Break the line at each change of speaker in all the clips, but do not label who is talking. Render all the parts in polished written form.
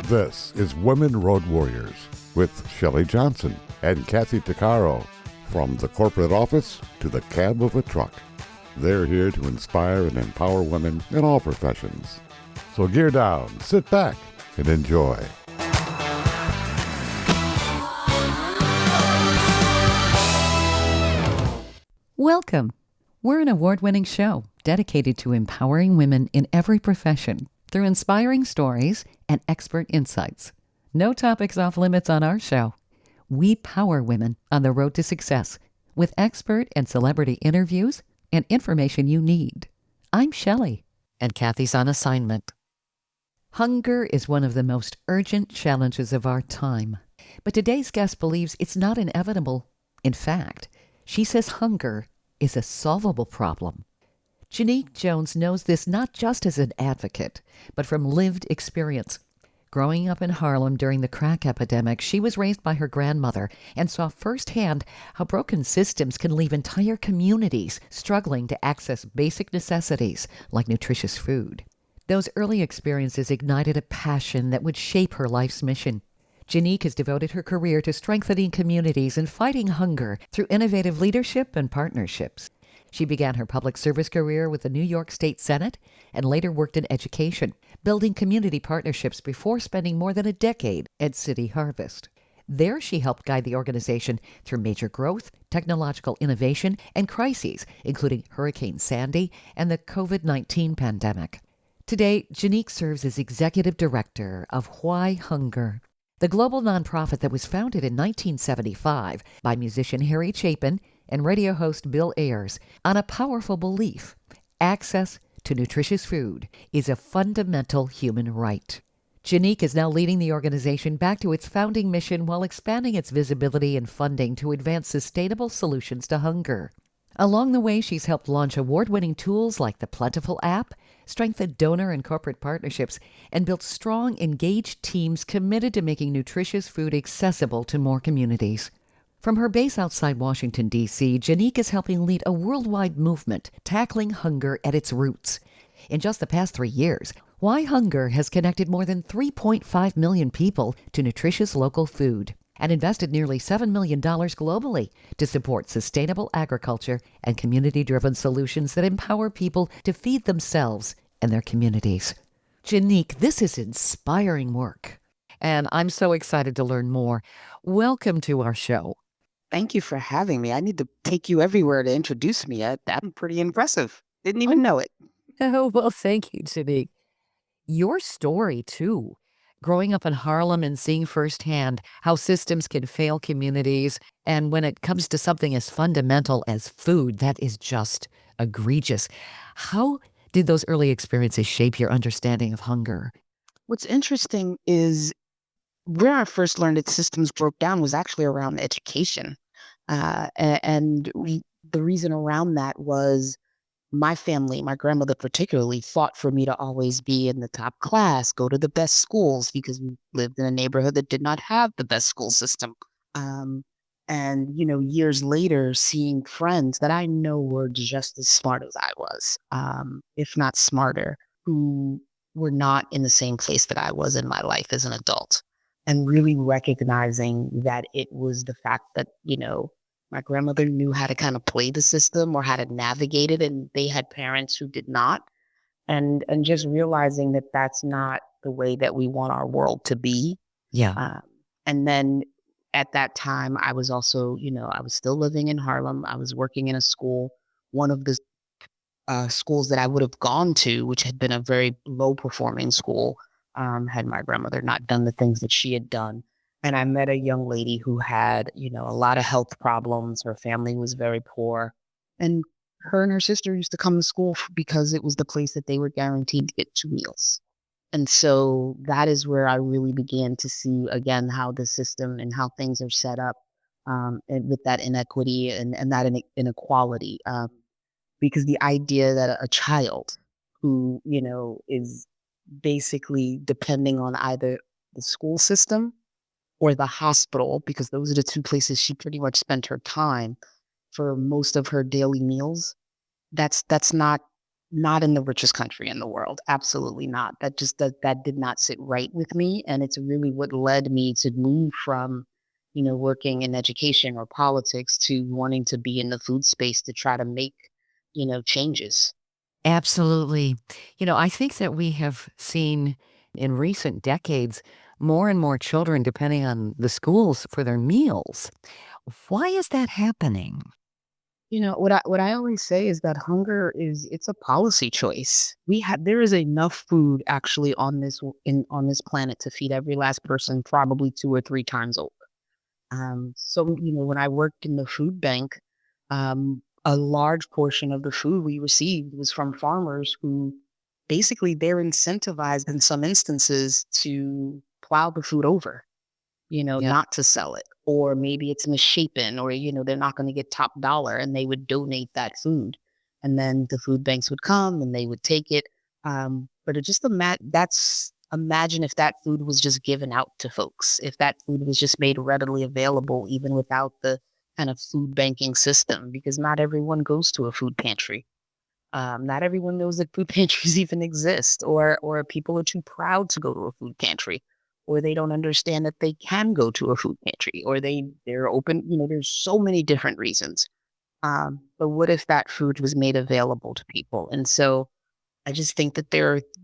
This is Women Road Warriors with Shelley Johnson and Kathy Tuccaro. From the corporate office to the cab of a truck, they're here to inspire and empower women in all professions. So gear down, sit back, and enjoy.
Welcome. We're an award-winning show dedicated to empowering women in every profession through inspiring stories and expert insights. No topics off limits on our show. We power women on the road to success with expert and celebrity interviews and information you need. I'm Shelley, and Kathy's on assignment. Hunger is one of the most urgent challenges of our time. But today's guest believes it's not inevitable. In fact, she says hunger is a solvable problem. Jenique Jones knows this not just as an advocate, but from lived experience. Growing up in Harlem during the crack epidemic, she was raised by her grandmother and saw firsthand how broken systems can leave entire communities struggling to access basic necessities like nutritious food. Those early experiences ignited a passion that would shape her life's mission. Jenique has devoted her career to strengthening communities and fighting hunger through innovative leadership and partnerships. She began her public service career with the New York State Senate and later worked in education, building community partnerships before spending more than a decade at City Harvest. There she helped guide the organization through major growth, technological innovation, and crises, including Hurricane Sandy and the COVID-19 pandemic. Today, Jenique serves as Executive Director of WhyHunger, the global nonprofit that was founded in 1975 by musician Harry Chapin and radio host Bill Ayers on a powerful belief: access to nutritious food is a fundamental human right. Jenique is now leading the organization back to its founding mission while expanding its visibility and funding to advance sustainable solutions to hunger. Along the way, she's helped launch award-winning tools like the Plentiful app, strengthened donor and corporate partnerships, and built strong, engaged teams committed to making nutritious food accessible to more communities. From her base outside Washington, D.C., Jenique is helping lead a worldwide movement tackling hunger at its roots. In just the past 3 years, WhyHunger has connected more than 3.5 million people to nutritious local food and invested nearly $7 million globally to support sustainable agriculture and community-driven solutions that empower people to feed themselves and their communities. Jenique, this is inspiring work, and I'm so excited to learn more. Welcome to our show.
Thank you for having me. I need to take you everywhere to introduce me. That's pretty impressive. Didn't even know it.
Oh, well, thank you, Jenique. Your story, too. Growing up in Harlem and seeing firsthand how systems can fail communities. And when it comes to something as fundamental as food, that is just egregious. How did those early experiences shape your understanding of hunger?
What's interesting is where I first learned that systems broke down was actually around education. The reason around that was my family, my grandmother particularly, fought for me to always be in the top class, go to the best schools, because we lived in a neighborhood that did not have the best school system. Years later, seeing friends that I know were just as smart as I was, if not smarter, who were not in the same place that I was in my life as an adult. And really recognizing that it was the fact that, my grandmother knew how to kind of play the system or how to navigate it, and they had parents who did not. And just realizing that that's not the way that we want our world to be.
Yeah.
And then at that time, I was also, I was still living in Harlem. I was working in a school, one of the schools that I would have gone to, which had been a very low performing school, had my grandmother not done the things that she had done. And I met a young lady who had, a lot of health problems. Her family was very poor. And her and her sister used to come to school because it was the place that they were guaranteed to get 2 meals. And so that is where I really began to see, again, how the system and how things are set up, and with that inequity and that inequality. Because the idea that a child who, is basically depending on either the school system or the hospital, because those are the two places she pretty much spent her time for most of her daily meals, that's not Not in the richest country in the world. Absolutely not. That did not sit right with me, and it's really what led me to move from, working in education or politics to wanting to be in the food space to try to make, changes.
Absolutely. I think that we have seen in recent decades more and more children depending on the schools for their meals. Why is that happening?
What I always say is that hunger it's a policy choice. There is enough food actually on this planet to feed every last person probably 2 or 3 times over. So, when I worked in the food bank, a large portion of the food we received was from farmers who basically they're incentivized in some instances to plow the food over,
Yeah.
not to sell it. Or maybe it's misshapen, or, they're not going to get top dollar and they would donate that food. And then the food banks would come and they would take it. But it just imagine if that food was just given out to folks, if that food was just made readily available, even without the kind of food banking system, because not everyone goes to a food pantry. Not everyone knows that food pantries even exist, or people are too proud to go to a food pantry, or they don't understand that they can go to a food pantry, or they're open. There's so many different reasons. But what if that food was made available to people? And so I just think that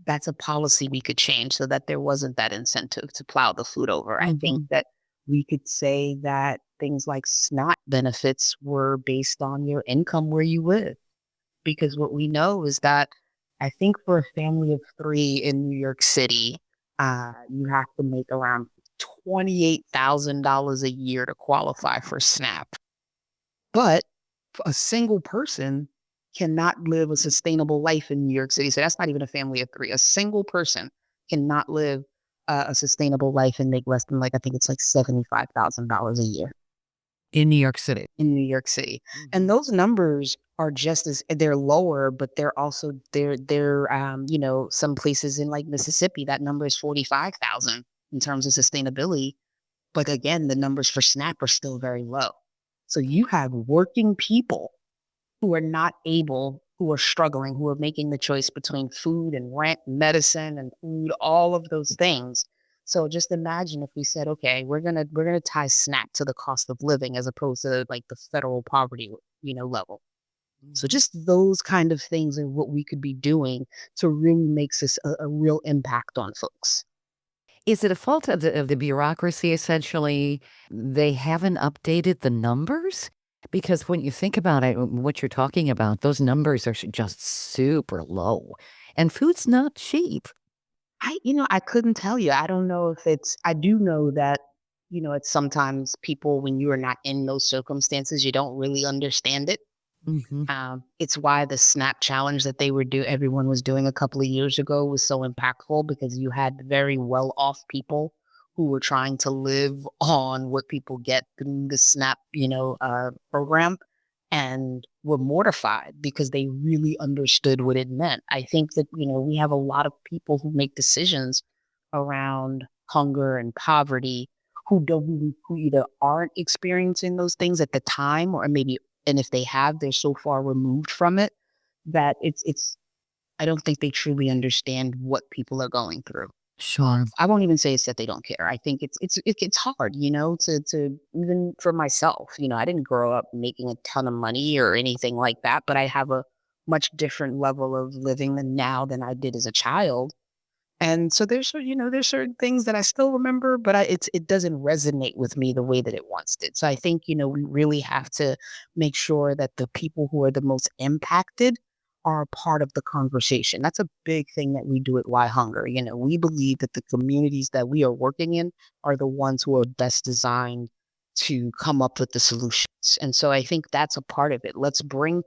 that's a policy we could change so that there wasn't that incentive to plow the food over. I think
Mhm.
that we could say that things like SNAP benefits were based on your income where you live, because what we know is that I think for a family of 3 in New York City, you have to make around $28,000 a year to qualify for SNAP. But a single person cannot live a sustainable life in New York City. So that's not even a family of 3. A single person cannot live a sustainable life and make less than, like, I think it's like $75,000 a year
In New York City.
in New York City. And
Mhm.
those numbers are just as they're lower, but they're some places in like Mississippi, that number is 45,000 in terms of sustainability. But again, the numbers for SNAP are still very low. So you have working people who are not able, who are struggling, who are making the choice between food and rent, medicine and food, all of those things. So just imagine if we said, okay, we're gonna tie SNAP to the cost of living as opposed to like the federal poverty, level. So
Mhm.
just those kind of things are what we could be doing to really make this a real impact on folks.
Is it a fault of the bureaucracy, essentially? They haven't updated the numbers? Because when you think about it, what you're talking about, those numbers are just super low, and food's not cheap.
I couldn't tell you. I don't know if I do know that, it's sometimes people, when you are not in those circumstances, you don't really understand it.
Mhm.
It's why the SNAP challenge that everyone was doing a couple of years ago was so impactful, because you had very well off people who were trying to live on what people get through the SNAP, program, and were mortified because they really understood what it meant. I think that, we have a lot of people who make decisions around hunger and poverty who either aren't experiencing those things at the time, or maybe, and if they have, they're so far removed from it that it's I don't think they truly understand what people are going through.
Sure.
I won't even say it's that they don't care. I think it's hard, to even for myself. I didn't grow up making a ton of money or anything like that, but I have a much different level of living than now than I did as a child. And so there's certain things that I still remember, but it doesn't resonate with me the way that it once did. So I think, we really have to make sure that the people who are the most impacted are a part of the conversation. That's a big thing that we do at Why Hunger. We believe that the communities that we are working in are the ones who are best designed to come up with the solutions. And so I think that's a part of it. Let's bring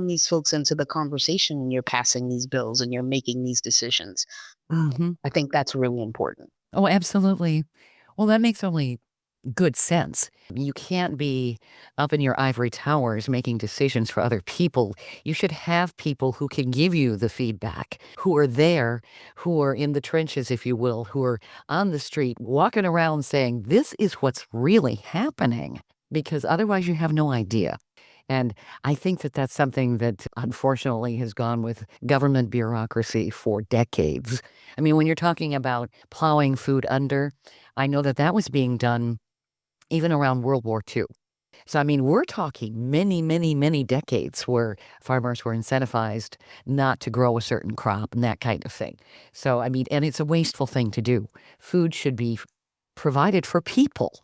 these folks into the conversation when you're passing these bills and you're making these decisions.
Mhm.
I think that's really important.
Oh, absolutely. Well, that makes only good sense. You can't be up in your ivory towers making decisions for other people. You should have people who can give you the feedback, who are there, who are in the trenches, if you will, who are on the street walking around saying, this is what's really happening, because otherwise you have no idea. And I think that that's something that unfortunately has gone with government bureaucracy for decades. I mean, when you're talking about plowing food under, I know that that was being done even around World War II. So, I mean, we're talking many, many, many decades where farmers were incentivized not to grow a certain crop and that kind of thing. So, I mean, and it's a wasteful thing to do. Food should be provided for people.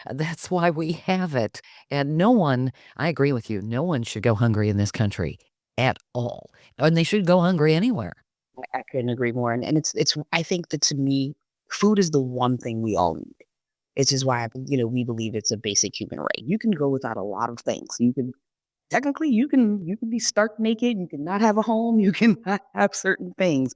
That's why we have it. And no one, I agree with you, no one should go hungry in this country at all. And they should go hungry anywhere.
I couldn't agree more. And it's I think that to me, food is the one thing we all need. It's just why we believe it's a basic human right. You can go without a lot of things. You can technically you can be stark naked, you can not have a home, you can not have certain things,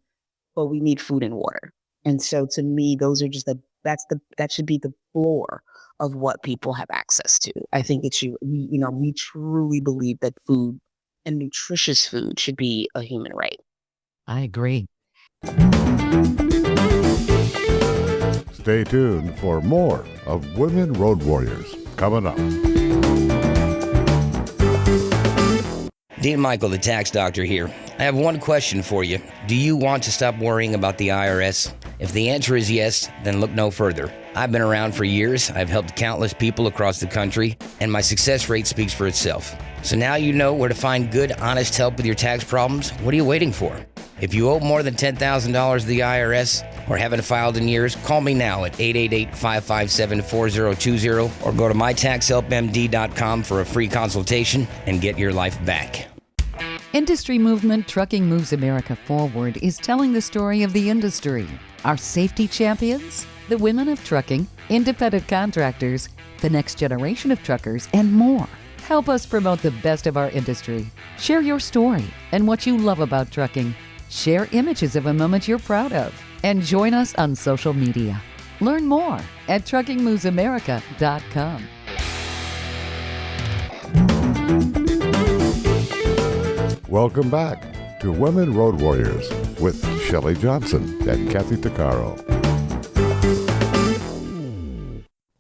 but we need food and water. And so to me, those are just that should be the floor of what people have access to. I think it should we truly believe that food and nutritious food should be a human right.
I agree.
Stay tuned for more of Women Road Warriors coming up.
Dean Michael, the tax doctor here. I have one question for you. Do you want to stop worrying about the IRS? If the answer is yes, then look no further. I've been around for years. I've helped countless people across the country, and my success rate speaks for itself. So now you know where to find good, honest help with your tax problems. What are you waiting for? If you owe more than $10,000 to the IRS or haven't filed in years, call me now at 888-557-4020 or go to mytaxhelpmd.com for a free consultation and get your life back.
Industry movement Trucking Moves America Forward is telling the story of the industry. Our safety champions, the women of trucking, independent contractors, the next generation of truckers, and more. Help us promote the best of our industry. Share your story and what you love about trucking. Share images of a moment you're proud of. And join us on social media. Learn more at truckingmovesamerica.com.
Welcome back to Women Road Warriors with Shelley Johnson and Kathy Tuccaro.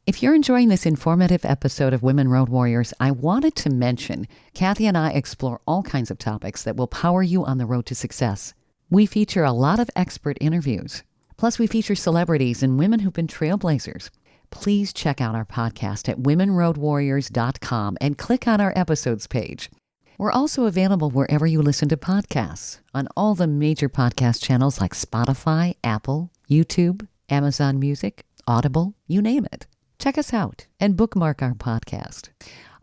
If you're enjoying this informative episode of Women Road Warriors, I wanted to mention Kathy and I explore all kinds of topics that will power you on the road to success. We feature a lot of expert interviews. Plus, we feature celebrities and women who've been trailblazers. Please check out our podcast at womenroadwarriors.com and click on our episodes page. We're also available wherever you listen to podcasts, on all the major podcast channels like Spotify, Apple, YouTube, Amazon Music, Audible, you name it. Check us out and bookmark our podcast.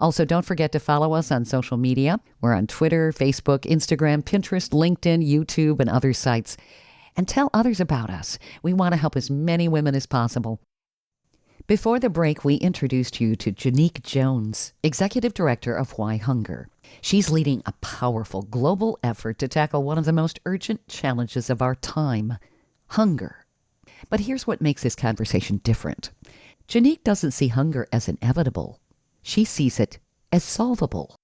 Also, don't forget to follow us on social media. We're on Twitter, Facebook, Instagram, Pinterest, LinkedIn, YouTube, and other sites. And tell others about us. We want to help as many women as possible. Before the break, we introduced you to Jenique Jones, Executive Director of WhyHunger. She's leading a powerful global effort to tackle one of the most urgent challenges of our time, hunger. But here's what makes this conversation different. Jenique doesn't see hunger as inevitable. She sees it as solvable.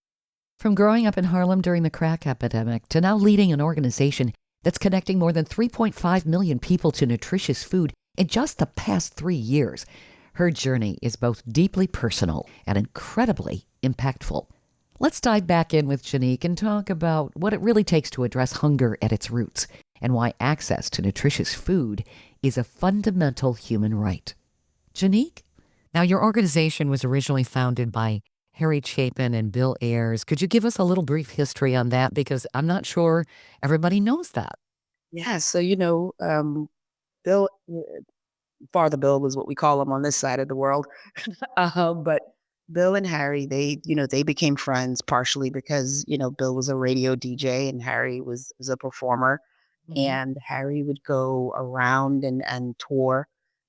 From growing up in Harlem during the crack epidemic to now leading an organization that's connecting more than 3.5 million people to nutritious food in just the past 3 years, her journey is both deeply personal and incredibly impactful. Let's dive back in with Jenique and talk about what it really takes to address hunger at its roots and why access to nutritious food is a fundamental human right. Jenique? Now, your organization was originally founded by Harry Chapin and Bill Ayers. Could you give us a little brief history on that? Because I'm not sure everybody knows that.
Yeah, so Bill, Father Bill is what we call him on this side of the world. But Bill and Harry, they became friends partially because, Bill was a radio DJ and Harry was a performer. And Harry would go around and tour,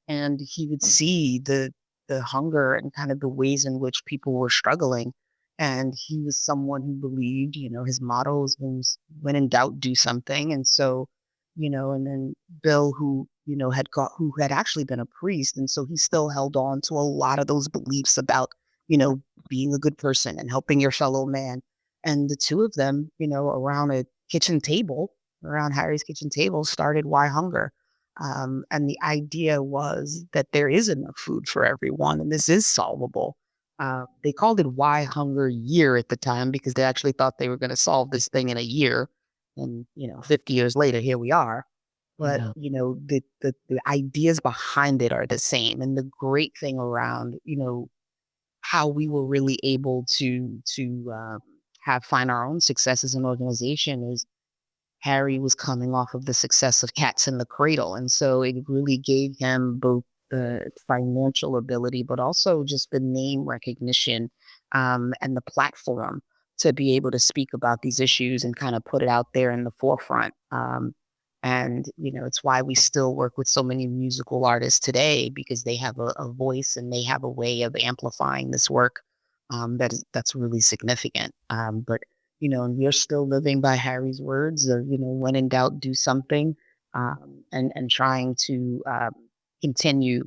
and he would see the hunger and kind of the ways in which people were struggling. And he was someone who believed, his motto was when in doubt, do something. And so, and then Bill, who had actually been a priest, and so he still held on to a lot of those beliefs about, being a good person and helping your fellow man. And the two of them, around a kitchen table, around Harry's kitchen table, started WhyHunger. And the idea was that there is enough food for everyone, and this is solvable. They called it WhyHunger Year at the time because they actually thought they were going to solve this thing in a year. And, 50 years later, here we are. But,
Yeah.
the ideas behind it are the same. And the great thing around, how we were really able to find our own success as an organization is Harry was coming off of the success of Cats in the Cradle, and so it really gave him both the financial ability, but also just the name recognition, and the platform to be able to speak about these issues and kind of put it out there in the forefront. And it's why we still work with so many musical artists today because they have a voice and they have a way of amplifying this work, that's really significant. But and we're still living by Harry's words of, when in doubt, do something, and trying to continue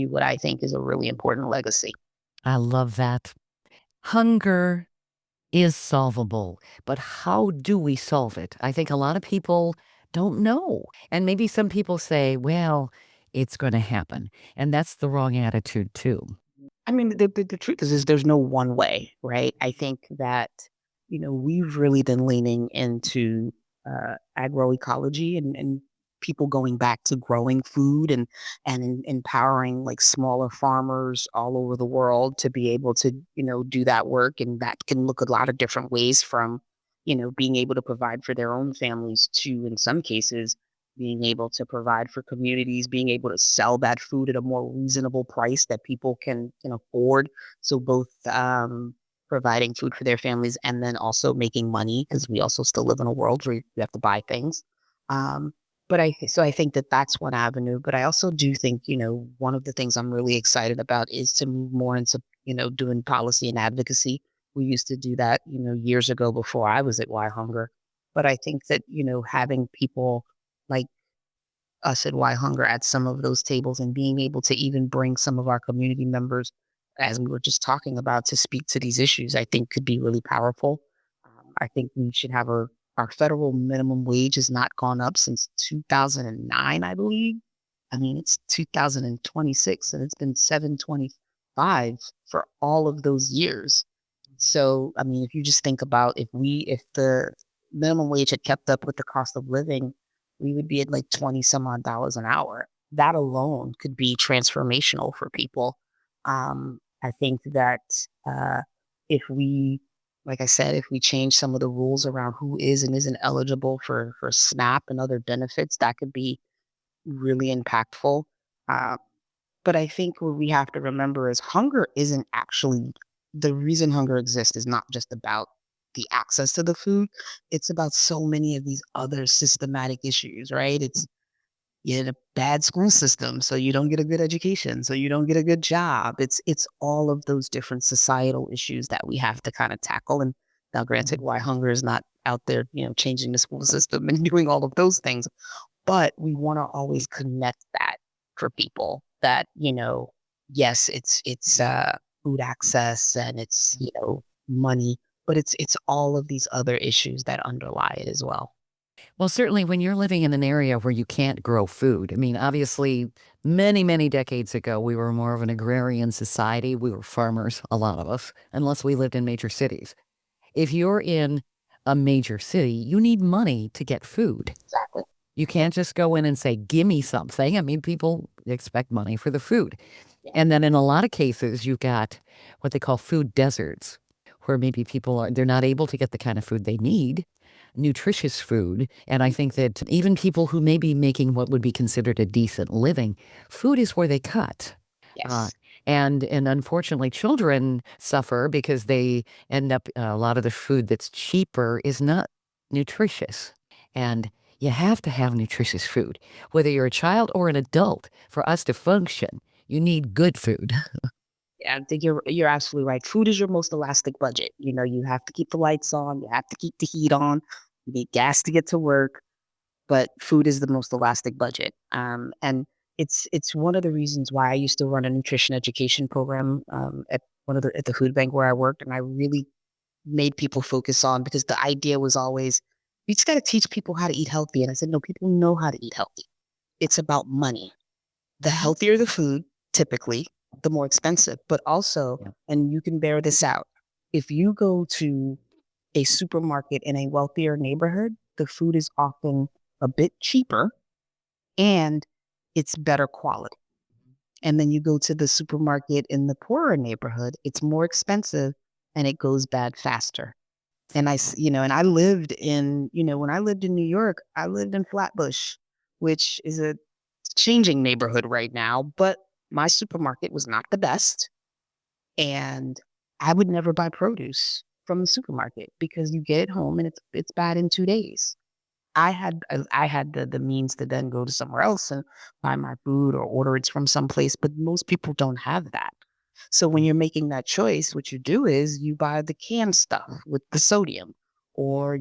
what I think is a really important legacy.
I love that. Hunger is solvable, but how do we solve it? I think a lot of people don't know. And maybe some people say, well, it's going to happen. And that's the wrong attitude, too.
I mean, the truth is there's no one way, right? I think that, we've really been leaning into agroecology and people going back to growing food and empowering like smaller farmers all over the world to be able to, do that work. And that can look a lot of different ways from, being able to provide for their own families to, in some cases, being able to provide for communities, being able to sell that food at a more reasonable price that people can afford. So both providing food for their families and then also making money because we also still live in a world where you have to buy things. Um, but I think that that's one avenue. But I also do think one of the things I'm really excited about is to move more into doing policy and advocacy. We used to do that years ago before I was at Why Hunger. But I think that having people like us at Why Hunger at some of those tables and being able to even bring some of our community members, as we were just talking about, to speak to these issues, I think could be really powerful. I think we should have our federal minimum wage has not gone up since 2009, I believe. I mean, it's 2026 and it's been 725 for all of those years. So, I mean, if you just think about if the minimum wage had kept up with the cost of living, we would be at like 20 some odd dollars an hour. That alone could be transformational for people. I think that if we, like I said, if we change some of the rules around who is and isn't eligible for SNAP and other benefits, that could be really impactful. Uh, but I think what we have to remember is hunger isn't actually the reason hunger exists is not just about the access to the food. It's about so many of these other systematic issues, right? It's you had a bad school system, so you don't get a good education, so you don't get a good job. It's all of those different societal issues that we have to kind of tackle. And now, granted, why hunger is not out there, changing the school system and doing all of those things. But we wanna always connect that for people that, yes, it's food access and it's, money, but it's all of these other issues that underlie it as well.
Well, certainly when you're living in an area where you can't grow food, I mean, obviously, many, many decades ago, we were more of an agrarian society. We were farmers, a lot of us, unless we lived in major cities. If you're in a major city, you need money to get food.
Exactly.
You can't just go in and say, give me something. I mean, people expect money for the food.
Yeah.
And then in a lot of cases, you've got what they call food deserts, where maybe they're not able to get the kind of food they need, nutritious food. And I think that even people who may be making what would be considered a decent living, food is where they cut. Uh,
Yes.
and unfortunately, children suffer because they end up, a lot of the food that's cheaper is not nutritious. And you have to have nutritious food. Whether you're a child or an adult, for us to function, you need good food.
Yeah, I think you're absolutely right. Food is your most elastic budget. You have to keep the lights on, you have to keep the heat on, you need gas to get to work, but food is the most elastic budget. And it's one of the reasons why I used to run a nutrition education program at the food bank where I worked, and I really made people focus on because the idea was always you just got to teach people how to eat healthy. And I said, no, people know how to eat healthy. It's about money. The healthier the food, typically, the more expensive. But also,
Yeah.
and you can bear this out, if you go to a supermarket in a wealthier neighborhood, the food is often a bit cheaper and it's better quality. And then you go to the supermarket in the poorer neighborhood, it's more expensive and it goes bad faster. And and I lived in, when I lived in New York, I lived in Flatbush, which is a changing neighborhood right now, but my supermarket was not the best. And I would never buy produce from the supermarket because you get it home and it's bad in 2 days. I had the means to then go to somewhere else and buy my food or order it from someplace, but most people don't have that. So when you're making that choice, what you do is you buy the canned stuff with the sodium, or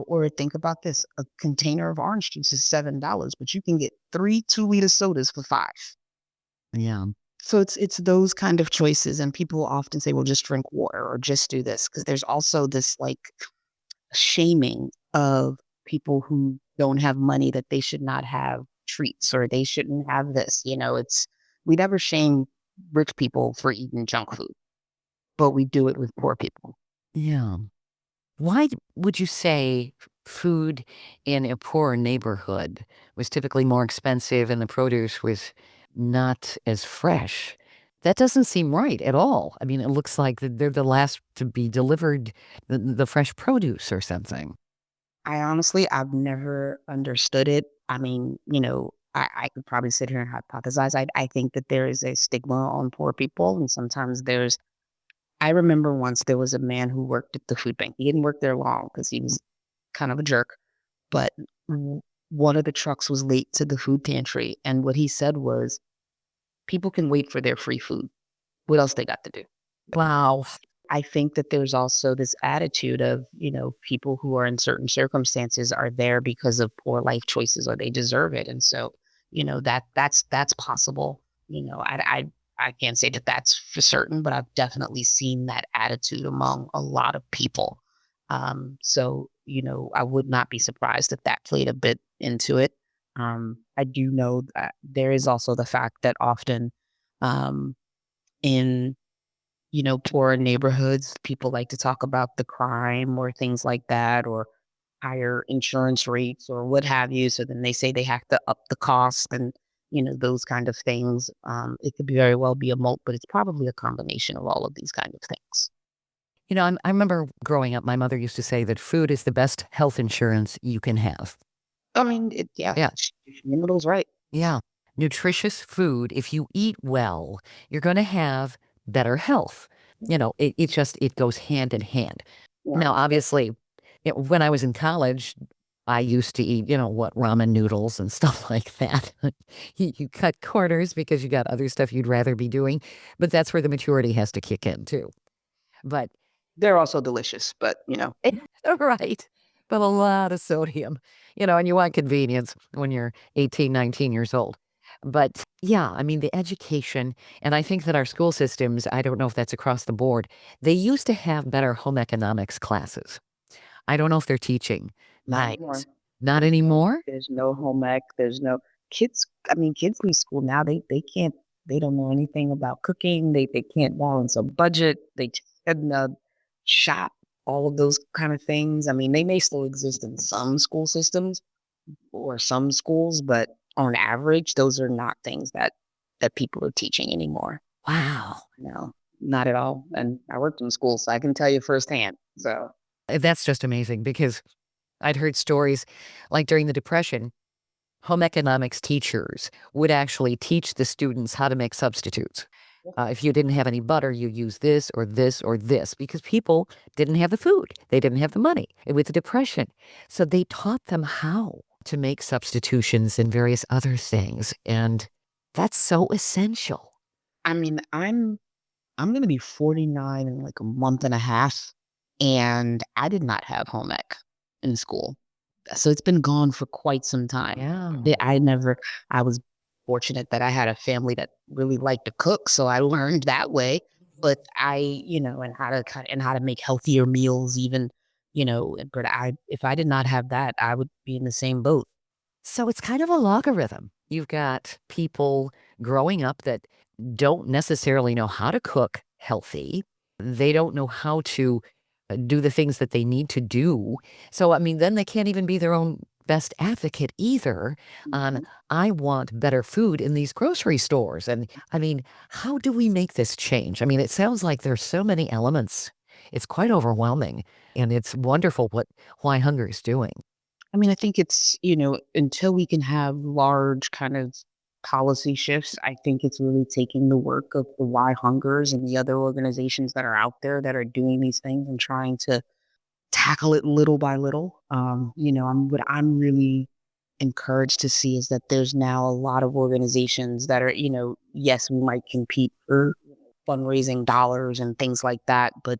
or think about this: a container of orange juice is $7, but you can get 3 2-liter sodas for 5.
Yeah.
So it's those kind of choices, and people often say, "Well, just drink water or just do this," because there's also this like shaming of people who don't have money that they should not have treats or they shouldn't have this. We never shame rich people for eating junk food, but we do it with poor people.
Yeah. Why would you say food in a poor neighborhood was typically more expensive and the produce was not as fresh? That doesn't seem right at all. I mean, it looks like they're the last to be delivered, the fresh produce or something.
I've never understood it. I mean, I could probably sit here and hypothesize. I think that there is a stigma on poor people, and sometimes I remember once there was a man who worked at the food bank. He didn't work there long because he was kind of a jerk, but one of the trucks was late to the food pantry. And what he said was, people can wait for their free food. What else they got to do?
Wow.
I think that there's also this attitude of, people who are in certain circumstances are there because of poor life choices or they deserve it. And so, that's possible. I can't say that that's for certain, but I've definitely seen that attitude among a lot of people. So, I would not be surprised if that played a bit into it. I do know that there is also the fact that often, um, in poorer neighborhoods, people like to talk about the crime or things like that, or higher insurance rates or what have you. So then they say they have to up the cost and, those kind of things. It could be very well be a mult, but it's probably a combination of all of these kind of things.
I remember growing up, my mother used to say that food is the best health insurance you can have.
I mean, yeah,
Yeah.
Middle's right.
Yeah. Nutritious food, if you eat well, you're going to have better health. It goes hand in hand.
Yeah.
Now, obviously, when I was in college, I used to eat, ramen noodles and stuff like that. You cut corners because you got other stuff you'd rather be doing, but that's where the maturity has to kick in too. But
They're also delicious, but
right. But a lot of sodium, and you want convenience when you're 18, 19 years old. But yeah, I mean, the education, and I think that our school systems, I don't know if that's across the board, they used to have better home economics classes. I don't know if they're teaching.
not
Nice.
anymore.
Not anymore?
There's no home ec. There's no kids. I mean, kids leave school now. They can't. They don't know anything about cooking. They can't balance a budget. They can shop. All of those kind of things. I mean, they may still exist in some school systems or some schools, but on average, those are not things that people are teaching anymore.
Wow.
No, not at all. And I worked in schools, so I can tell you firsthand. So
That's just amazing because I'd heard stories like during the Depression, home economics teachers would actually teach the students how to make substitutes. If you didn't have any butter, you use this or this or this because people didn't have the food. They didn't have the money with the Depression. So they taught them how to make substitutions and various other things. And that's so essential.
I mean, I'm gonna be 49 in like a month and a half, and I did not have home ec in school. So it's been gone for quite some time.
Yeah.
I was fortunate that I had a family that really liked to cook, so I learned that way. But and how to make healthier meals even, but if I did not have that, I would be in the same boat.
So it's kind of a logarithm. You've got people growing up that don't necessarily know how to cook healthy. They don't know how to do the things that they need to do. So, I mean, then they can't even be their own best advocate either on, I want better food in these grocery stores. And I mean, how do we make this change? I mean, it sounds like there's so many elements. It's quite overwhelming, and it's wonderful what Why Hunger is doing.
I mean, I think it's, until we can have large kind of policy shifts, I think it's really taking the work of the Why Hungers and the other organizations that are out there that are doing these things and trying to tackle it little by little. What I'm really encouraged to see is that there's now a lot of organizations that are, yes, we might compete for fundraising dollars and things like that, but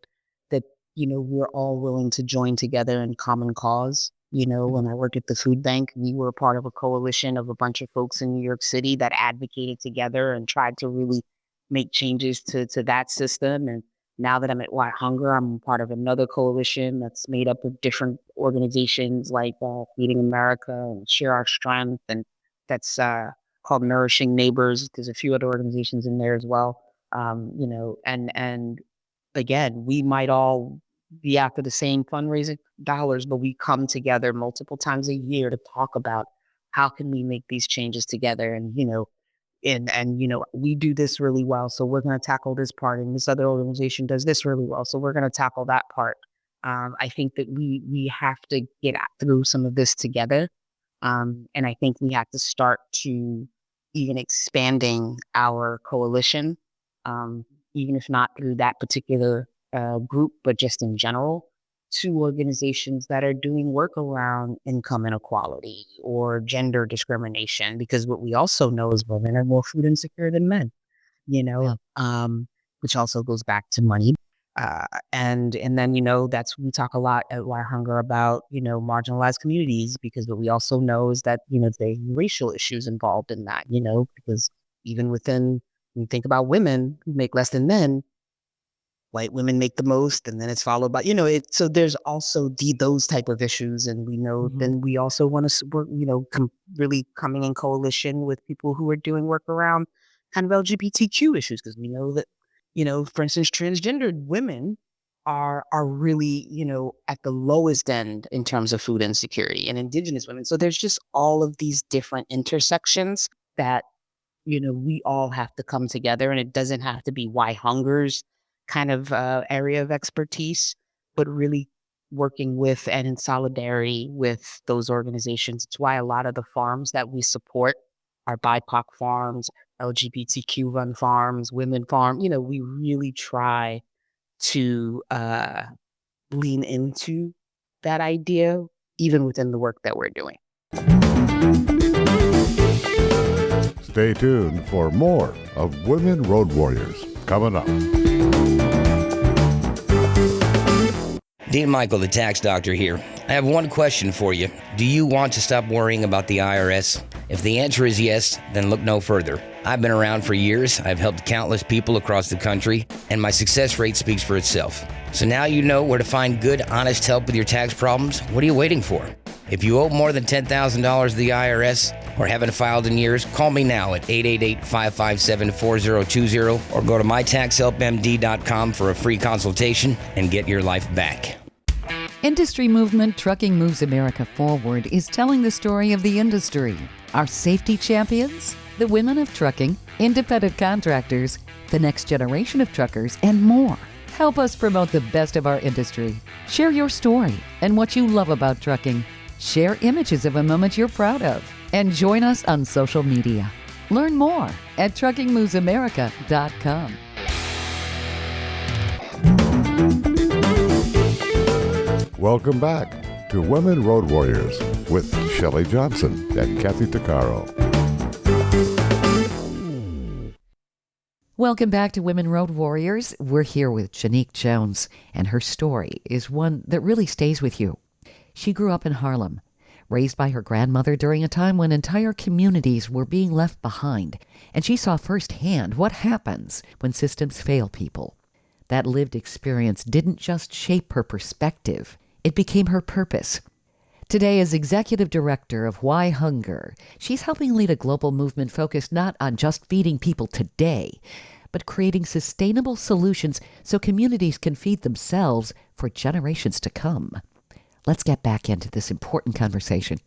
that, we're all willing to join together in common cause. When I worked at the food bank, we were part of a coalition of a bunch of folks in New York City that advocated together and tried to really make changes to that system. And now that I'm at Why Hunger, I'm part of another coalition that's made up of different organizations like Feeding America and Share Our Strength, and that's called Nourishing Neighbors. There's a few other organizations in there as well. And again, we might all be after the same fundraising dollars, but we come together multiple times a year to talk about how can we make these changes together. And we do this really well, so we're going to tackle this part, and this other organization does this really well, so we're going to tackle that part. I think that we have to get through some of this together, and I think we have to start to even expanding our coalition, even if not through that particular group, but just in general, to organizations that are doing work around income inequality or gender discrimination, because what we also know is women are more food insecure than men,
Yeah.
which also goes back to money. And then, we talk a lot at Why Hunger about, marginalized communities, because what we also know is that, there's racial issues involved in that, because even when you think about women who make less than men, white women make the most, and then it's followed by, so there's also those type of issues. And we know, then we also want to support, really coming in coalition with people who are doing work around kind of LGBTQ issues, because we know that, for instance, transgendered women are really, at the lowest end in terms of food insecurity, and indigenous women. So there's just all of these different intersections that, we all have to come together, and it doesn't have to be Why Hunger's kind of area of expertise, but really working with and in solidarity with those organizations. It's why a lot of the farms that we support are BIPOC farms, LGBTQ run farms, women farm. We really try to lean into that idea, even within the work that we're doing.
Stay tuned for more of Women Road Warriors coming up.
Dean Michael, the tax doctor here. I have one question for you. Do you want to stop worrying about the IRS? If the answer is yes, then look no further. I've been around for years. I've helped countless people across the country, and my success rate speaks for itself. So now you know where to find good, honest help with your tax problems. What are you waiting for? If you owe more than $10,000 to the IRS or haven't filed in years, call me now at 888-557-4020 or go to mytaxhelpmd.com for a free consultation and get your life back.
Industry movement Trucking Moves America Forward is telling the story of the industry. Our safety champions, the women of trucking, independent contractors, the next generation of truckers, and more. Help us promote the best of our industry. Share your story and what you love about trucking. Share images of a moment you're proud of. And join us on social media. Learn more at truckingmovesamerica.com.
Welcome back to Women Road Warriors with Shelley Johnson and Kathy Tuccaro.
Welcome back to Women Road Warriors. We're here with Jenique Jones, and her story is one that really stays with you. She grew up in Harlem, raised by her grandmother during a time when entire communities were being left behind, and she saw firsthand what happens when systems fail people. That lived experience didn't just shape her perspective, it became her purpose. today is Executive Director of WhyHunger. She's helping lead a global movement focused not on just feeding people today, but creating sustainable solutions so communities can feed themselves for generations to come. Let's get back into this important conversation.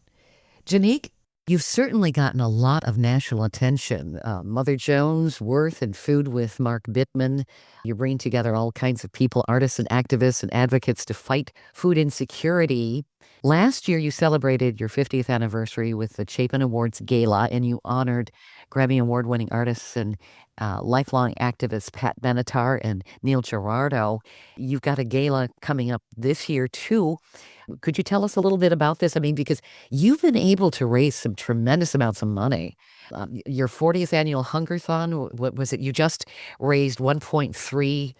Jenique, you've certainly gotten a lot of national attention. Mother Jones, Worth, and Food with Mark Bittman. You bring together all kinds of people, artists and activists and advocates to fight food insecurity. Last year, you celebrated your 50th anniversary with the Chapin Awards Gala, and you honored Grammy Award-winning artists and lifelong activists Pat Benatar and Neil Girardo. You've got a gala coming up this year, too. Could you tell us a little bit about this? I mean, because you've been able to raise some tremendous amounts of money. Your 40th annual Hungerthon, what was it? You just raised 1.3,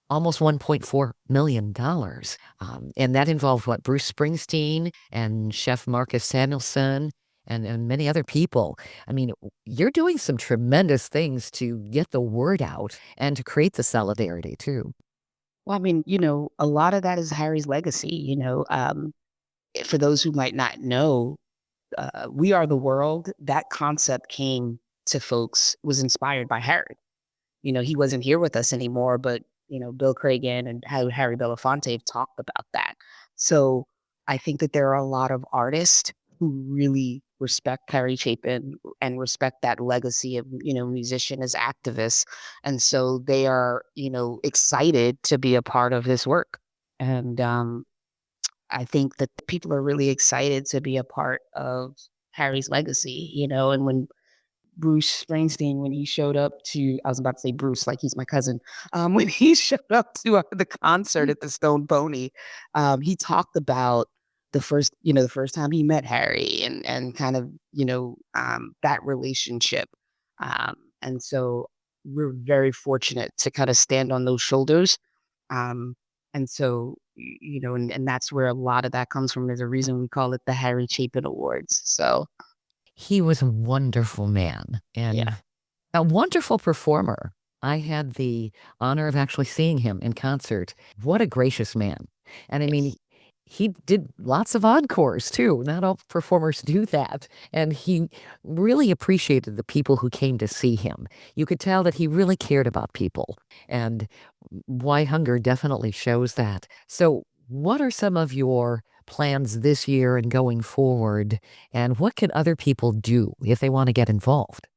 almost $1.4 million. And that involved what? Bruce Springsteen and Chef Marcus Samuelsson and many other people. I mean, you're doing some tremendous things to get the word out and to create the solidarity, too.
Well, I mean, a lot of that is Harry's legacy. For those who might not know, We Are the World, that concept came to folks, was inspired by Harry. He wasn't here with us anymore, but, Bill Cragen and how Harry Belafonte have talked about that. So I think that there are a lot of artists who really respect Harry Chapin and respect that legacy of, musician as activists. And so they are, excited to be a part of this work. And I think that people are really excited to be a part of Harry's legacy, and when Bruce Springsteen, when he showed up to, I was about to say Bruce, like he's my cousin. When he showed up to the concert at the Stone Pony, he talked about the first time he met Harry and kind of, that relationship. And so we're very fortunate to kind of stand on those shoulders. Um, and so, and that's where a lot of that comes from. There's a reason we call it the Harry Chapin Awards. So,
He was a wonderful man and
yeah.
a wonderful performer. I had the honor of actually seeing him in concert. What a gracious man. And I mean, he did lots of encores too. Not all performers do that. And he really appreciated the people who came to see him. You could tell that he really cared about people. And Why Hunger definitely shows that. So, what are some of your plans this year and going forward? And what can other people do if they want to get involved?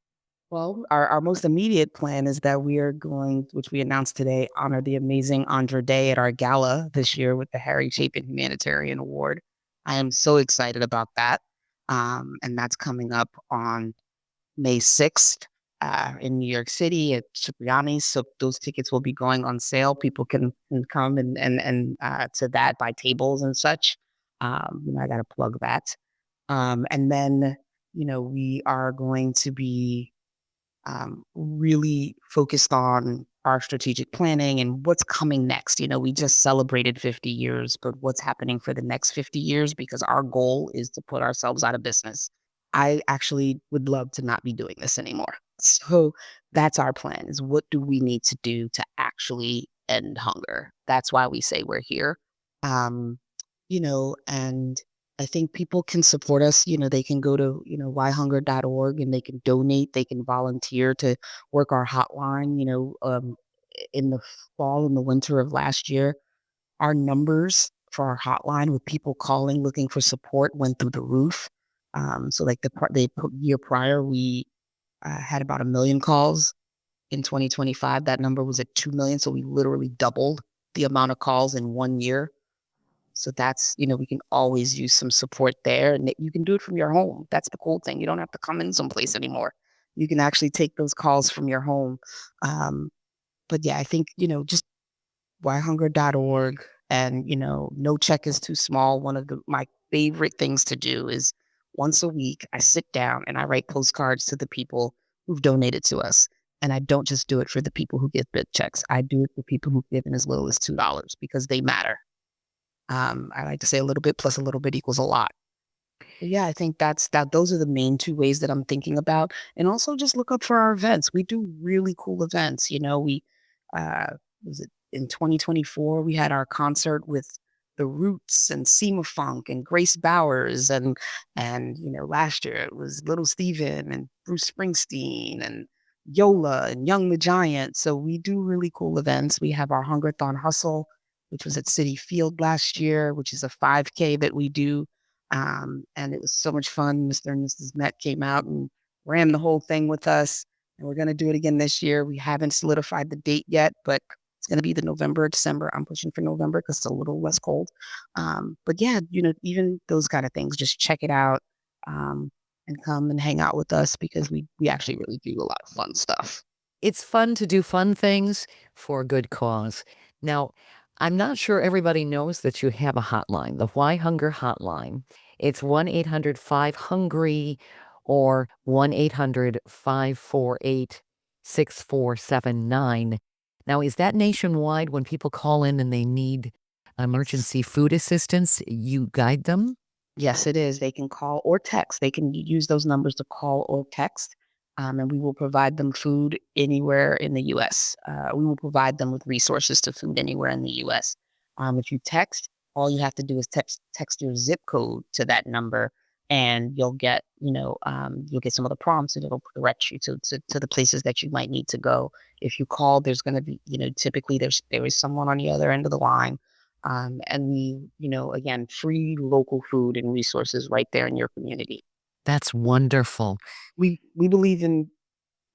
Well, our most immediate plan is that we are going, which we announced today, honor the amazing Andra Day at our gala this year with the Harry Chapin Humanitarian Award. I am so excited about that. And that's coming up on May 6th in New York City at Cipriani's. So those tickets will be going on sale. People can come and to that, buy tables and such. I got to plug that. And then, we are going to be really focused on our strategic planning and what's coming next. We just celebrated 50 years, but what's happening for the next 50 years? Because our goal is to put ourselves out of business. I actually would love to not be doing this anymore. So that's our plan, is what do we need to do to actually end hunger? That's why we say we're here. Um, and I think people can support us. They can go to, whyhunger.org and they can donate, they can volunteer to work our hotline. In the fall and the winter of last year, our numbers for our hotline with people calling looking for support went through the roof. So like the year prior, we had about 1 million calls. In 2025, that number was at 2 million. So we literally doubled the amount of calls in 1 year. So that's, we can always use some support there, and you can do it from your home. That's the cool thing. You don't have to come in someplace anymore. You can actually take those calls from your home. But yeah, I think, just whyhunger.org and, no check is too small. One of my favorite things to do is once a week, I sit down and I write postcards to the people who've donated to us. And I don't just do it for the people who give big checks. I do it for people who've given as little as $2 because they matter. I like to say a little bit plus a little bit equals a lot. But yeah, I think those are the main two ways that I'm thinking about. And also just look up for our events. We do really cool events. We was it in 2024, we had our concert with the Roots and Seema Funk and Grace Bowers and last year it was Little Steven and Bruce Springsteen and Yola and Young the Giant. So we do really cool events. We have our Hungerthon Hustle, which was at City Field last year, which is a 5K that we do. And it was so much fun. Mr. and Mrs. Met came out and ran the whole thing with us. And we're going to do it again this year. We haven't solidified the date yet, but it's going to be the November, December. I'm pushing for November because it's a little less cold. But yeah, even those kind of things, just check it out and come and hang out with us because we actually really do a lot of fun stuff.
It's fun to do fun things for a good cause. Now, I'm not sure everybody knows that you have a hotline, the WhyHunger hotline. It's 1-800-5-HUNGRY or 1-800-548-6479. Now, is that nationwide when people call in and they need emergency food assistance? You guide them?
Yes, it is. They can call or text. They can use those numbers to call or text, and we will provide them food anywhere in the U.S. We will provide them with resources to food anywhere in the U.S. If you text, all you have to do is text your zip code to that number, and you'll get you'll get some of the prompts, and it'll direct you to the places that you might need to go. If you call, there's going to be typically there is someone on the other end of the line. And we, again, free local food and resources right there in your community.
That's wonderful.
We believe in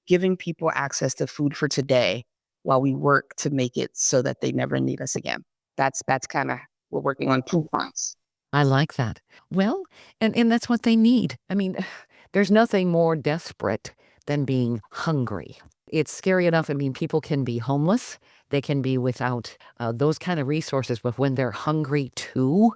giving people access to food for today while we work to make it so that they never need us again. That's kind of, we're working on 2 fronts.
I like that. Well, and that's what they need. I mean, there's nothing more desperate than being hungry. It's scary enough. I mean, people can be homeless. They can be without those kind of resources. But when they're hungry too,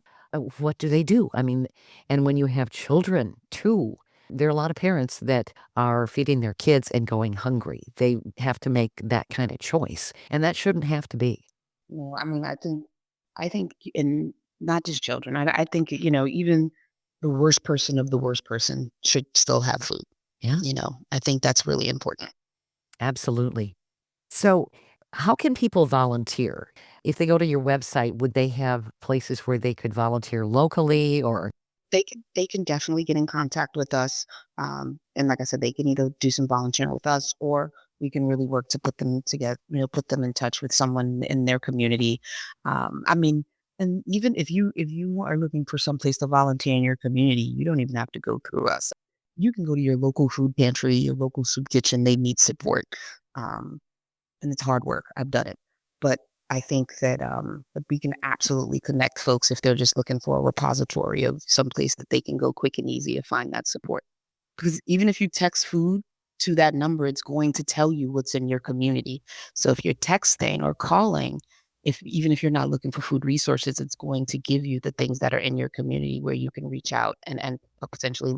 what do? I mean, and when you have children too, there are a lot of parents that are feeding their kids and going hungry. They have to make that kind of choice. And that shouldn't have to be.
I mean, I think, and not just children, I think, even the worst person of the worst person should still have food.
Yeah.
I think that's really important.
Absolutely. So how can people volunteer? If they go to your website, would they have places where they could volunteer locally or?
They can definitely get in contact with us. And like I said, they can either do some volunteering with us or we can really work to put them together, put them in touch with someone in their community. I mean, and even if you are looking for some place to volunteer in your community, you don't even have to go through us. You can go to your local food pantry, your local soup kitchen. They need support. And it's hard work. I've done it. But I think that we can absolutely connect folks if they're just looking for a repository of some place that they can go quick and easy to find that support. Because even if you text food to that number, it's going to tell you what's in your community. So if you're texting or calling, even if you're not looking for food resources, it's going to give you the things that are in your community where you can reach out and potentially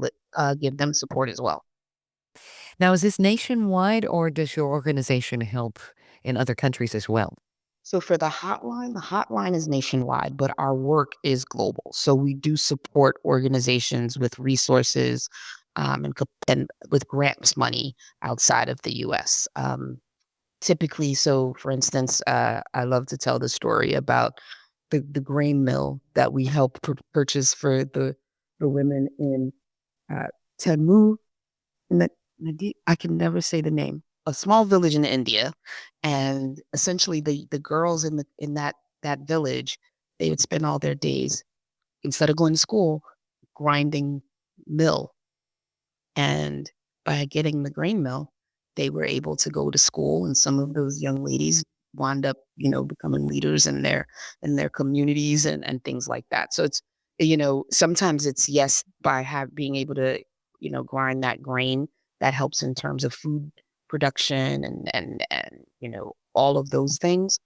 give them support as well.
Now, is this nationwide or does your organization help in other countries as well?
So for the hotline is nationwide, but our work is global. So we do support organizations with resources and with grants money outside of the U.S. Typically, so for instance, I love to tell the story about the grain mill that we helped purchase for the women in Temu. I can never say the name. A small village in India, and essentially the girls in that village, they would spend all their days instead of going to school grinding mill. And by getting the grain mill, they were able to go to school, and some of those young ladies wound up, becoming leaders in their communities and things like that. So it's, sometimes it's yes by being able to, grind that grain that helps in terms of food production and all of those things.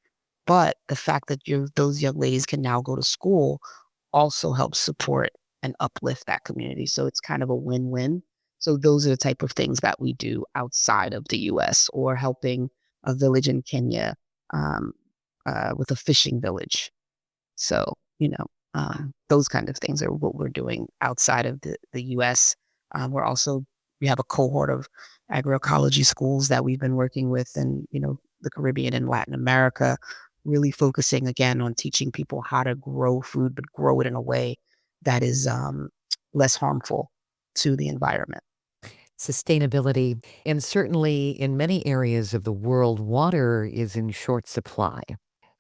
But the fact that those young ladies can now go to school also helps support and uplift that community. So it's kind of a win-win. So those are the type of things that we do outside of the U.S. or helping a village in Kenya with a fishing village. So, those kind of things are what we're doing outside of the U.S. We have a cohort of agroecology schools that we've been working with in, the Caribbean and Latin America. really focusing again on teaching people how to grow food, but grow it in a way that is less harmful to the environment.
Sustainability. And certainly in many areas of the world, water is in short supply.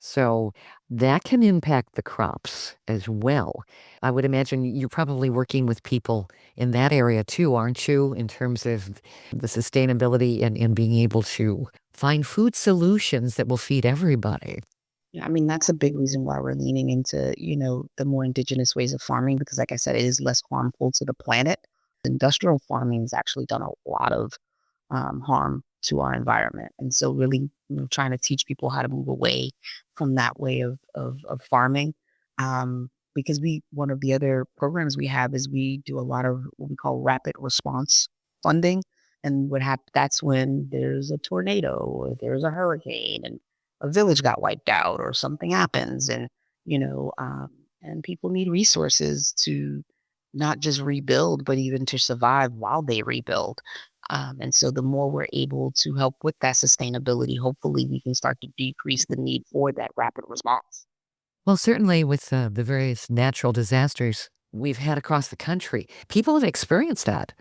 So that can impact the crops as well. I would imagine you're probably working with people in that area too, aren't you, in terms of the sustainability and being able to find food solutions that will feed everybody.
Yeah, I mean, that's a big reason why we're leaning into, the more indigenous ways of farming, because like I said, it is less harmful to the planet. Industrial farming has actually done a lot of harm to our environment. And so really trying to teach people how to move away from that way of farming. Because one of the other programs we have is we do a lot of what we call rapid response funding. And that's when there's a tornado or there's a hurricane and a village got wiped out or something happens. You know, um, and people need resources to not just rebuild, but even to survive while they rebuild. And so the more we're able to help with that sustainability, hopefully we can start to decrease the need for that rapid response.
Well, certainly with the various natural disasters we've had across the country, people have experienced that.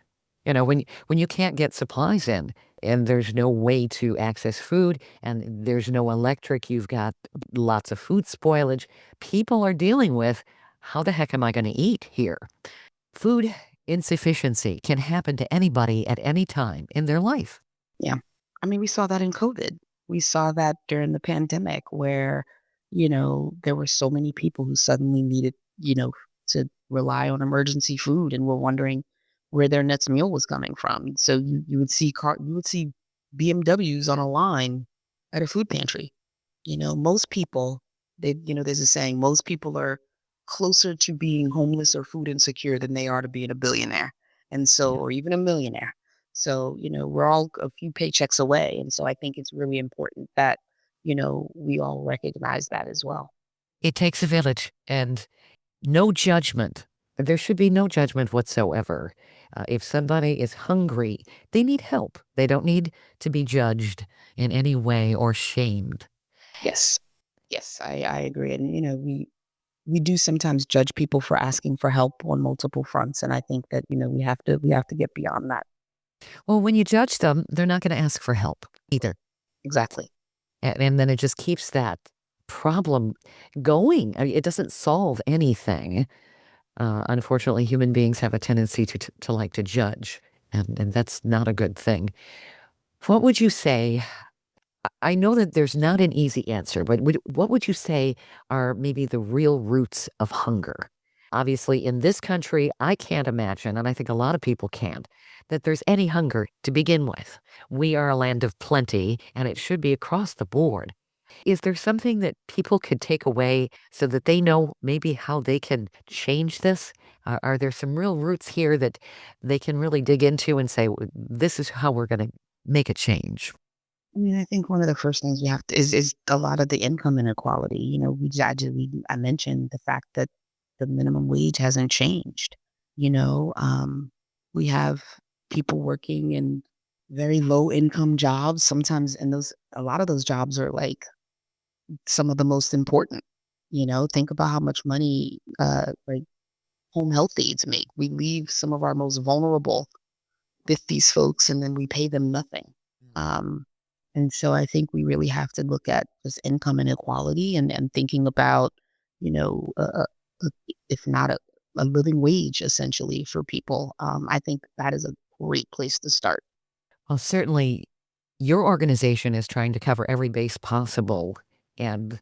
You know, when you can't get supplies in and there's no way to access food and there's no electric, you've got lots of food spoilage. People are dealing with how the heck am I going to eat here? Food insufficiency can happen to anybody at any time in their life.
Yeah. I mean, we saw that in COVID. We saw that during the pandemic where, there were so many people who suddenly needed, to rely on emergency food and were wondering where their next meal was coming from. So you would see BMWs on a line at a food pantry. Most people, there's a saying, most people are closer to being homeless or food insecure than they are to being a billionaire. And so, or even a millionaire. So, we're all a few paychecks away. And so I think it's really important that, we all recognize that as well.
It takes a village and no judgment. There should be no judgment whatsoever. If somebody is hungry, they need help. They don't need to be judged in any way or shamed.
Yes. Yes, I agree. And, we do sometimes judge people for asking for help on multiple fronts. And I think that, we have to get beyond that.
Well, when you judge them, they're not going to ask for help either.
Exactly.
And then it just keeps that problem going. I mean, it doesn't solve anything. Unfortunately, human beings have a tendency to like to judge, and that's not a good thing. What would you say? I know that there's not an easy answer, but what would you say are maybe the real roots of hunger? Obviously, in this country, I can't imagine, and I think a lot of people can't, that there's any hunger to begin with. We are a land of plenty, and it should be across the board. Is there something that people could take away so that they know maybe how they can change this? Are there some real roots here that they can really dig into and say, this is how we're going to make a change?
I mean, I think one of the first things we have to is a lot of the income inequality. I mentioned the fact that the minimum wage hasn't changed. You know, um, we have people working in very low income jobs sometimes, and a lot of those jobs are like some of the most important. Think about how much money like home health aides make. We leave some of our most vulnerable with these folks, and then we pay them nothing. Um, and so I think we really have to look at just income inequality and thinking about, you know, uh, uh, if not a living wage essentially for people. I think that is a great place to start.
Well, certainly your organization is trying to cover every base possible. And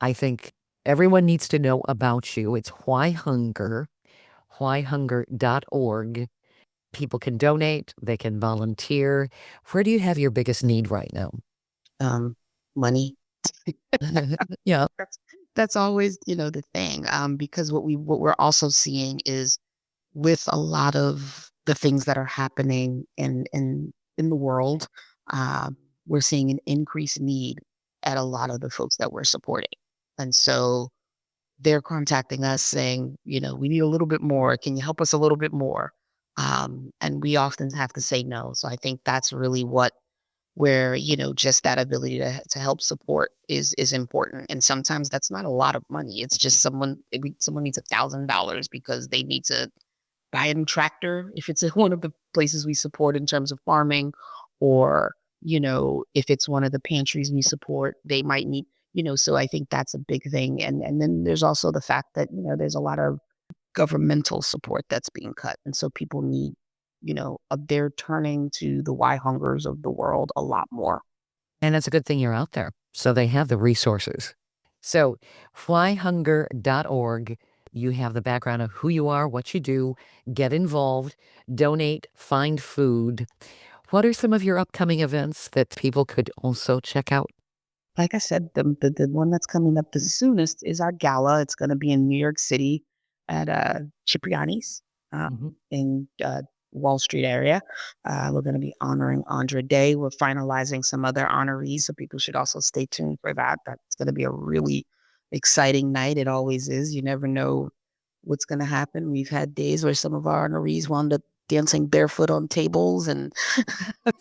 I think everyone needs to know about you. It's Why Hunger, whyhunger.org. People can donate, they can volunteer. Where do you have your biggest need right now?
Um, Money.
Yeah.
That's always, the thing. Because what we're also seeing is with a lot of the things that are happening in the world, we're seeing an increased need at a lot of the folks that we're supporting. And so they're contacting us saying, we need a little bit more. Can you help us a little bit more? And we often have to say no. So I think that's really what where, just that ability to help support is important. And sometimes that's not a lot of money. It's just someone needs $1,000 because they need to buy a new tractor if it's one of the places we support in terms of farming, or, if it's one of the pantries we support, they might need, so I think that's a big thing. And then there's also the fact that, there's a lot of governmental support that's being cut. And so people need, they're turning to the WhyHungers of the world a lot more.
And it's a good thing you're out there. So they have the resources. So whyhunger.org, you have the background of who you are, what you do, get involved, donate, find food. What are some of your upcoming events that people could also check out?
Like I said, the one that's coming up the soonest is our gala. It's going to be in New York City at Cipriani's in Wall Street area. We're going to be honoring Andra Day. We're finalizing some other honorees, so people should also stay tuned for that. That's going to be a really exciting night. It always is. You never know what's going to happen. We've had days where some of our honorees wound up dancing barefoot on tables, and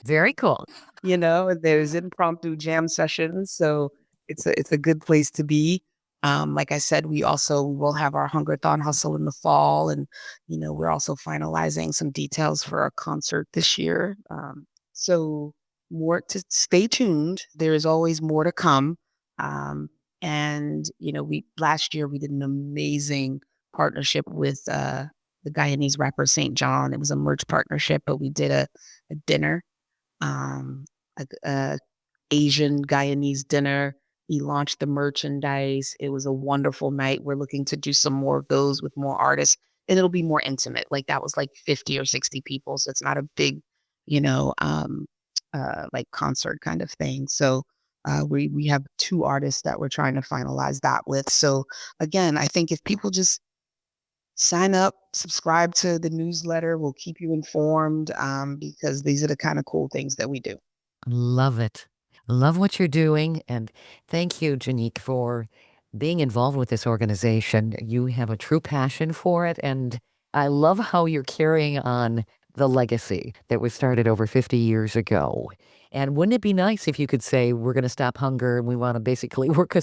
Very cool.
there's impromptu jam sessions. So it's a good place to be. Like I said, we also will have our Hungerthon hustle in the fall, and we're also finalizing some details for our concert this year. So more to stay tuned. There is always more to come. And last year we did an amazing partnership with the Guyanese rapper St. John. It was a merch partnership, but we did a dinner, a Asian Guyanese dinner. He launched the merchandise. It was a wonderful night. We're looking to do some more of those with more artists, and it'll be more intimate. Like that was like 50 or 60 people. So it's not a big, like concert kind of thing. So we have 2 artists that we're trying to finalize that with. So again, I think if people just sign up, subscribe to the newsletter, we'll keep you informed, because these are the kind of cool things that we do.
Love it. Love what you're doing. And thank you, Jenique, for being involved with this organization. You have a true passion for it. And I love how you're carrying on the legacy that was started over 50 years ago. And wouldn't it be nice if you could say, we're going to stop hunger and we want to basically work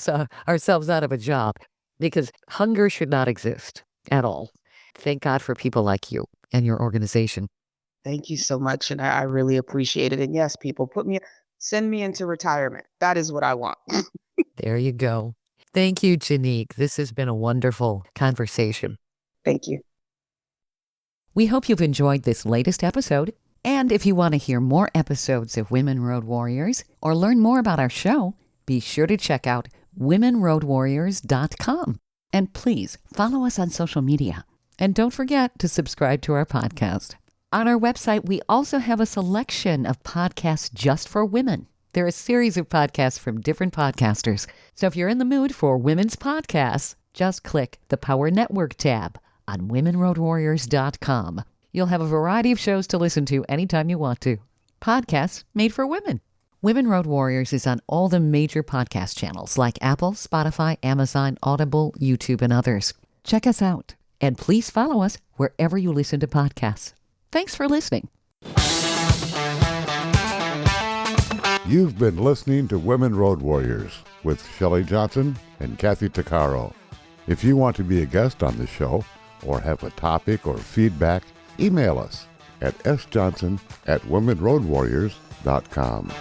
ourselves out of a job? Because hunger should not exist at all. Thank God for people like you and your organization.
Thank you so much. And I really appreciate it. And yes, people, send me into retirement. That is what I want.
There you go. Thank you, Jenique. This has been a wonderful conversation.
Thank you.
We hope you've enjoyed this latest episode. And if you want to hear more episodes of Women Road Warriors or learn more about our show, be sure to check out womenroadwarriors.com. And please follow us on social media. And don't forget to subscribe to our podcast. On our website, we also have a selection of podcasts just for women. There are a series of podcasts from different podcasters. So if you're in the mood for women's podcasts, just click the Power Network tab on womenroadwarriors.com. You'll have a variety of shows to listen to anytime you want to. Podcasts made for women. Women Road Warriors is on all the major podcast channels like Apple, Spotify, Amazon, Audible, YouTube, and others. Check us out. And please follow us wherever you listen to podcasts. Thanks for listening.
You've been listening to Women Road Warriors with Shelley Johnson and Kathy Tuccaro. If you want to be a guest on the show or have a topic or feedback, email us at sjohnson@womenroadwarriors.com.